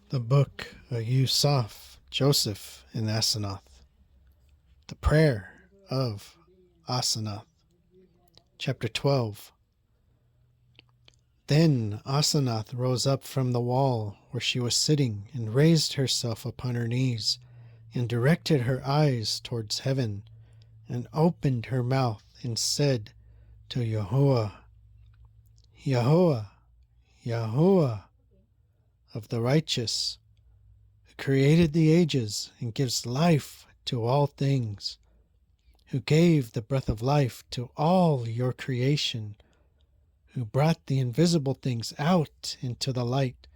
The Book of Yusaf, Joseph, and Asanath. The Prayer of Asanath. Chapter 12. Then Asanath rose up from the wall where she was sitting, and raised herself upon her knees, and directed her eyes towards heaven, and opened her mouth, and said to Yahuwah, Yahuwah, Yahuwah of the righteous, who created the ages and gives life to all things, who gave the breath of life to all your creation, who brought the invisible things out into the light,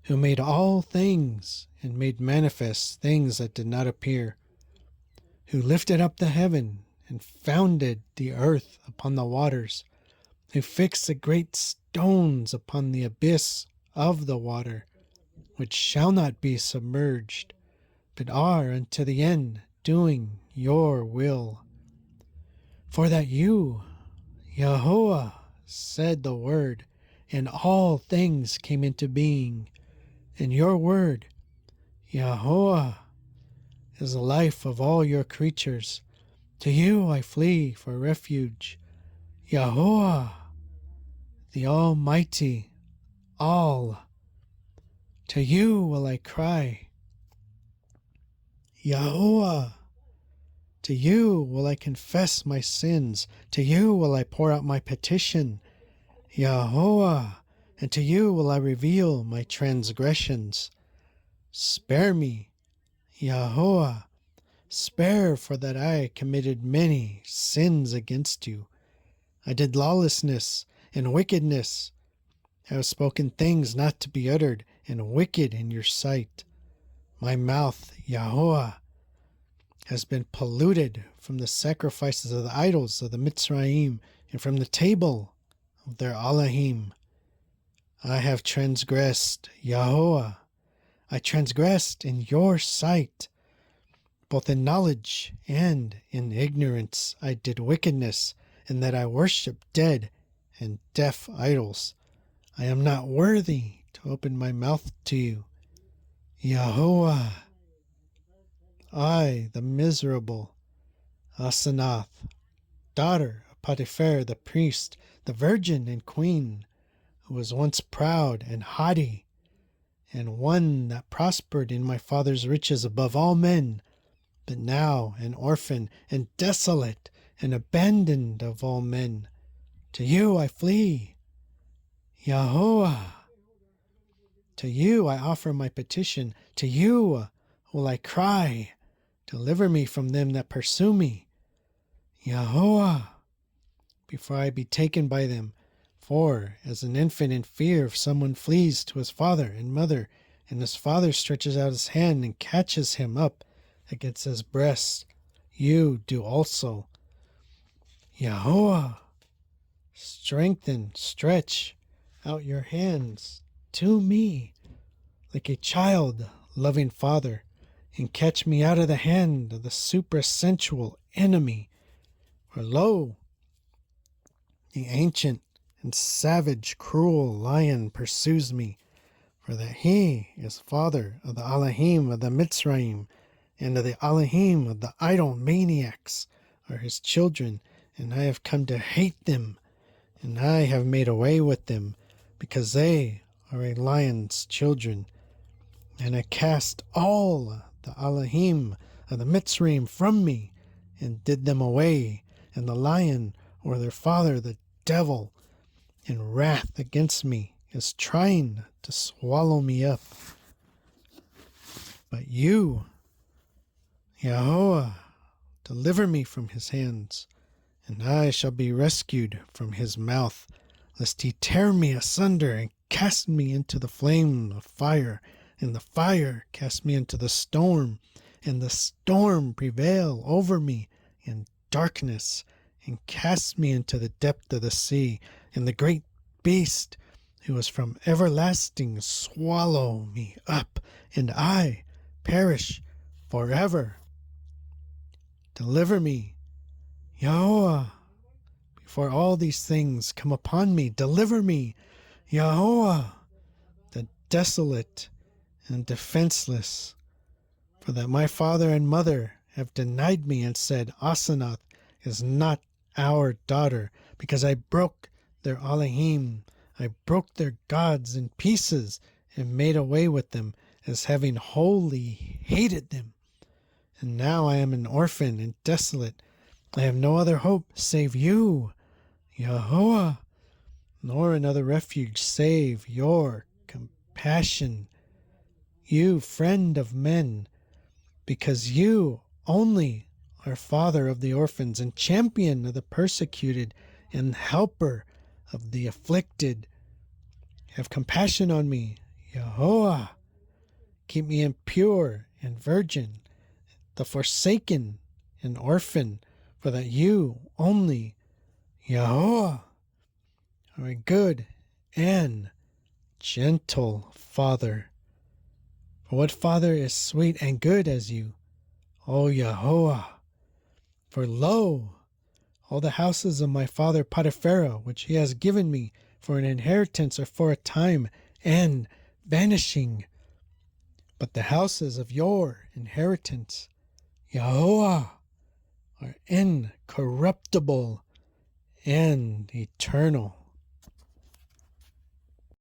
who made all things and made manifest things that did not appear, who lifted up the heaven and founded the earth upon the waters, who fixed the great stones upon the abyss of the water, which shall not be submerged, but are unto the end doing your will. For that you, Yahuwah, said the word, and all things came into being, and your word, Yahuwah, is the life of all your creatures. To you I flee for refuge. Yahuwah, the Almighty, all. To you will I cry. Yahuwah, to you will I confess my sins. To you will I pour out my petition. Yahuwah, and to you will I reveal my transgressions. Spare me, Yahuwah, spare, for that I committed many sins against you. I did lawlessness and wickedness. I have spoken things not to be uttered, and wicked in your sight. My mouth, Yahuwah, has been polluted from the sacrifices of the idols of the Mitzrayim, and from the table of their Elohim. I have transgressed, Yahuwah. I transgressed in your sight. Both in knowledge and in ignorance I did wickedness, in that I worshipped dead and deaf idols. I am not worthy to open my mouth to you, Yahuwah. I, the miserable Asanath, daughter of Potiphar the priest, the virgin and queen, who was once proud and haughty, and one that prospered in my father's riches above all men, but now an orphan and desolate and abandoned of all men. To you I flee, Yahuwah. To you I offer my petition. To you will I cry. Deliver me from them that pursue me, Yahuwah, before I be taken by them. For as an infant in fear of someone flees to his father and mother, and his father stretches out his hand and catches him up against his breast, you do also. Yahuwah, stretch out your hands to me like a child loving father, and catch me out of the hand of the supersensual enemy. For lo, the ancient and savage cruel lion pursues me, for that he is father of the Elohim of the Mitzrayim, and of the Elohim of the idol maniacs are his children, and I have come to hate them, and I have made away with them, because they are a lion's children. And I cast all the Elohim of the Mitzrayim from me, and did them away, and the lion, or their father, the devil, in wrath against me, is trying to swallow me up. But you, Yahuwah, deliver me from his hands, and I shall be rescued from his mouth, lest he tear me asunder and cast me into the flame of fire, and the fire cast me into the storm, and the storm prevail over me in darkness, and cast me into the depth of the sea, and the great beast who is from everlasting swallow me up, and I perish forever. Deliver me, Yahuwah, before all these things come upon me. Deliver me, Yahuwah, the desolate and defenseless, for that my father and mother have denied me and said, Asanath is not our daughter, because I broke their Elohim. I broke their gods in pieces and made away with them as having wholly hated them. And now I am an orphan and desolate. I have no other hope save you, Yahuwah, nor another refuge save your compassion, you friend of men, because you only are father of the orphans and champion of the persecuted and helper of the afflicted. Have compassion on me, Yahuwah. Keep me impure and virgin, the forsaken and orphan, for that you only, Yahuwah, are a good and gentle Father. For what father is sweet and good as you, O Yahuwah? For lo, all the houses of my father Potipharah, which he has given me for an inheritance, are for a time and vanishing. But the houses of your inheritance, Yahuwah, are incorruptible and eternal.